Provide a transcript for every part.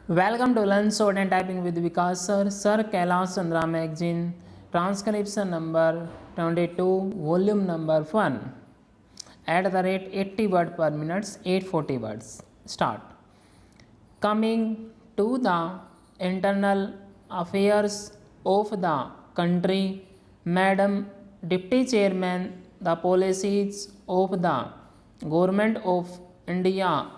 Welcome to Learn Sword and Typing with Vikas Sir. Sir Kailash Chandra Magazine, transcription number 22, volume number 1. At the rate 80 word per minute, 840 words. Start. Coming to the internal affairs of the country, Madam Deputy Chairman, the policies of the Government of India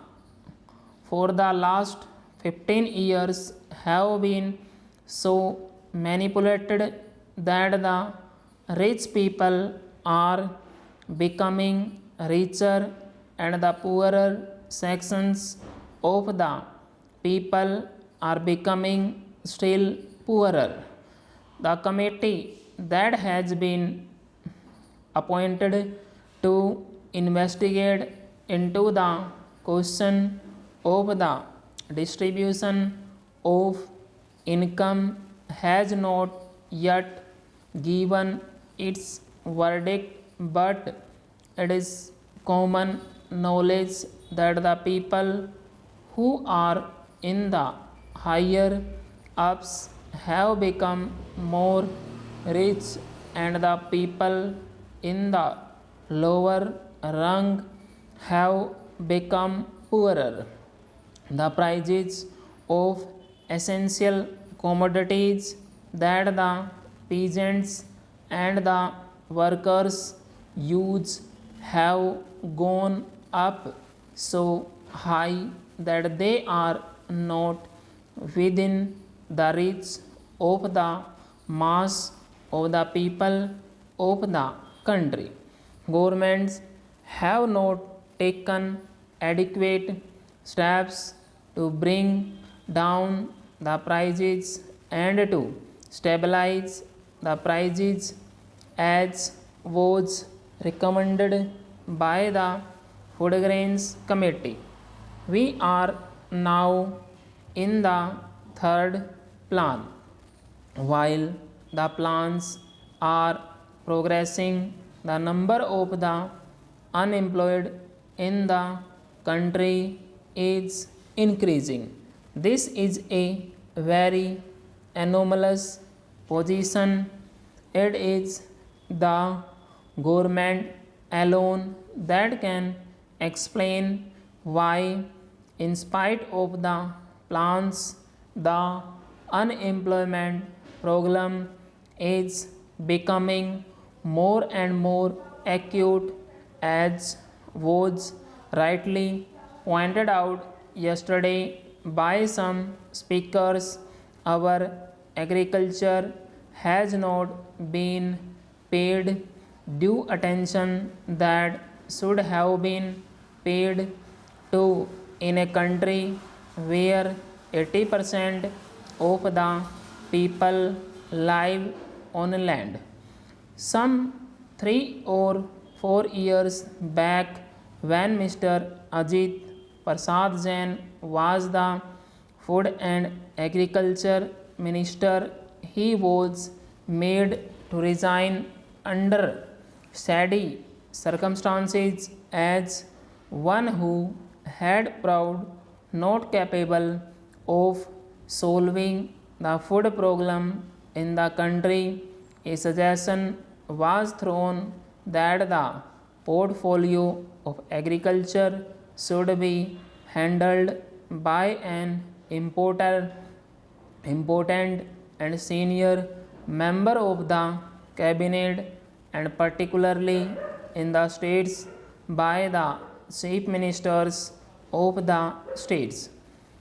for the last 15 years have been so manipulated that the rich people are becoming richer and the poorer sections of the people are becoming still poorer. The committee that has been appointed to investigate into the question of the distribution of income has not yet given its verdict, but it is common knowledge that the people who are in the higher ups have become more rich and the people in the lower rung have become poorer. The prices of essential commodities that the peasants and the workers use have gone up so high that they are not within the reach of the mass of the people of the country. Governments have not taken adequate steps to bring down the prices and to stabilize the prices as was recommended by the Food Grains Committee. We are now in the third plan. While the plans are progressing, the number of the unemployed in the country is increasing. This is a very anomalous position. It is the government alone that can explain why, in spite of the plans, the unemployment problem is becoming more and more acute, as was rightly pointed out yesterday by some speakers. Our agriculture has not been paid due attention that should have been paid to in a country where 80% of the people live on land. Some 3 or 4 years back, when Mr. Ajit Prasad Jain was the Food and Agriculture Minister, he was made to resign under shady circumstances as one who had proved not capable of solving the food problem in the country. A suggestion was thrown that the portfolio of agriculture should be handled by an important and senior member of the cabinet, and particularly in the states by the chief ministers of the states.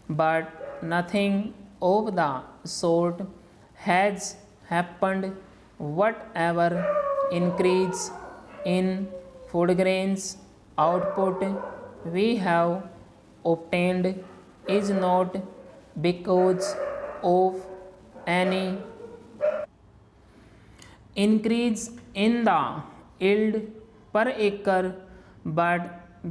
But nothing of the sort has happened. Whatever increase in food grains output we have obtained is not because of any increase in the yield per acre, but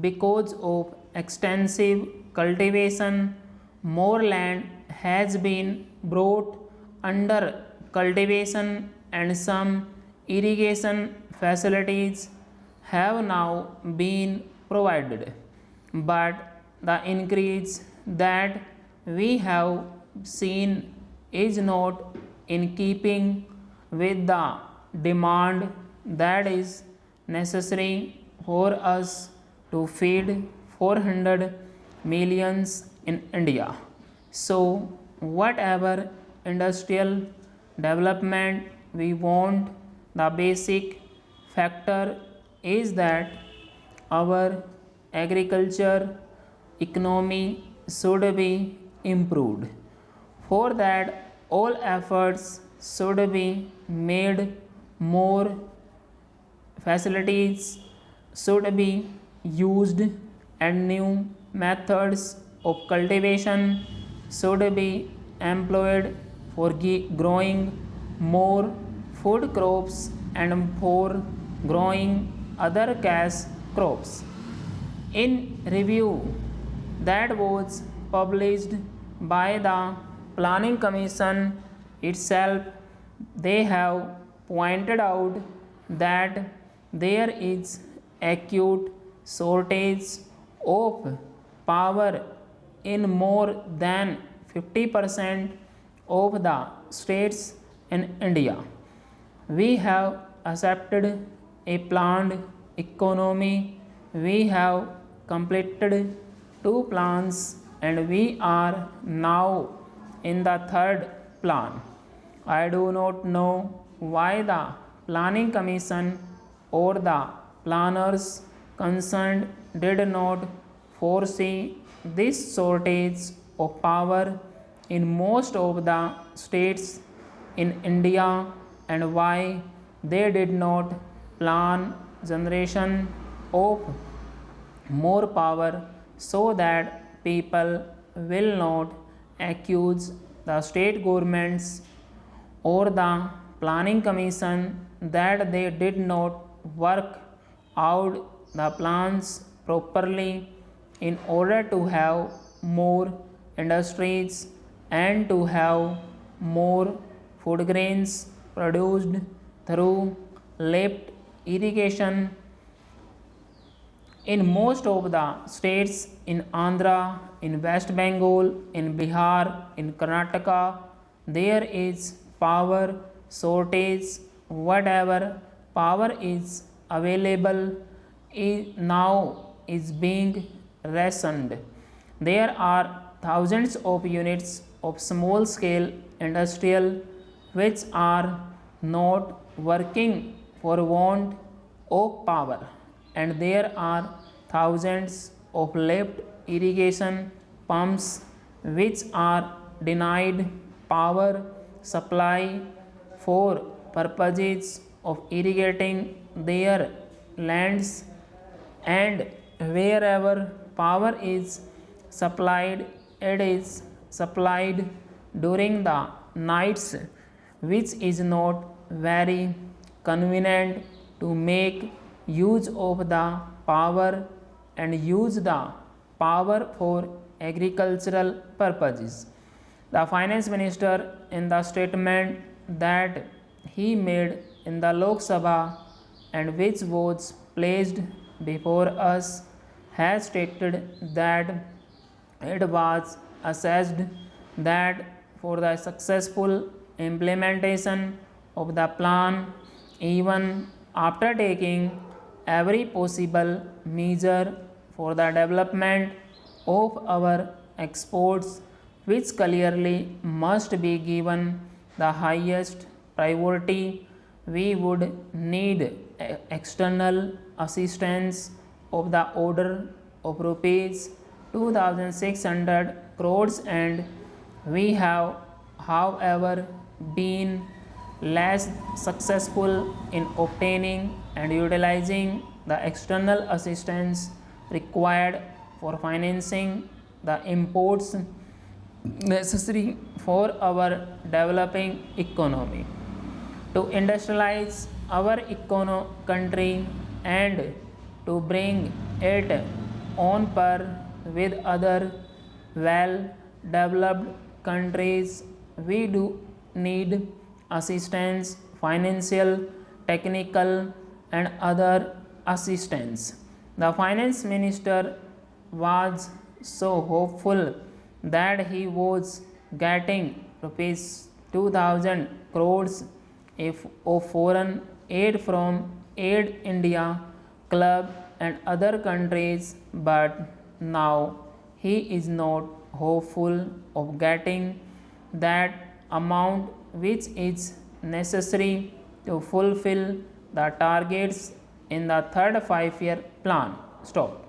because of extensive cultivation. More land has been brought under cultivation and some irrigation facilities have now been provided, but the increase that we have seen is not in keeping with the demand that is necessary for us to feed 400 millions in India. So, whatever industrial development we want, the basic factor is that our agriculture economy should be improved. For that, all efforts should be made. More facilities should be used and new methods of cultivation should be employed for growing more food crops and for growing other cash crops. In review that was published by the Planning Commission itself, they have pointed out that there is acute shortage of power in more than 50% of the states in India. We have accepted a planned economy. We have completed 2 plans and we are now in the 3rd plan. I do not know why the Planning Commission or the planners concerned did not foresee this shortage of power in most of the states in India and why they did not plan generation of more power so that people will not accuse the state governments or the Planning Commission that they did not work out the plans properly in order to have more industries and to have more food grains produced through lift irrigation. In most of the states in Andhra, in West Bengal, in Bihar, in Karnataka, there is power shortage. Whatever power is available now is being rationed. There are thousands of units of small scale industrial which are not working for want of power, and there are thousands of lift irrigation pumps which are denied power supply for purposes of irrigating their lands, and wherever power is supplied, it is supplied during the nights, which is not very convenient to make use of the power and use the power for agricultural purposes. The finance minister, in the statement that he made in the Lok Sabha and which was placed before us, has stated that it was assessed that for the successful implementation of the plan, even after taking every possible measure for the development of our exports, which clearly must be given the highest priority, we would need external assistance of the order of rupees 2600 crores, and we have however been less successful in obtaining and utilizing the external assistance required for financing the imports necessary for our developing economy. To industrialize our country and to bring it on par with other well developed countries, we do need assistance, financial, technical, and other assistance. The finance minister was so hopeful that he was getting rupees 2000 crores of foreign aid from Aid India Club and other countries, but now he is not hopeful of getting that amount which is necessary to fulfill the targets in the third 5-year plan. Stop.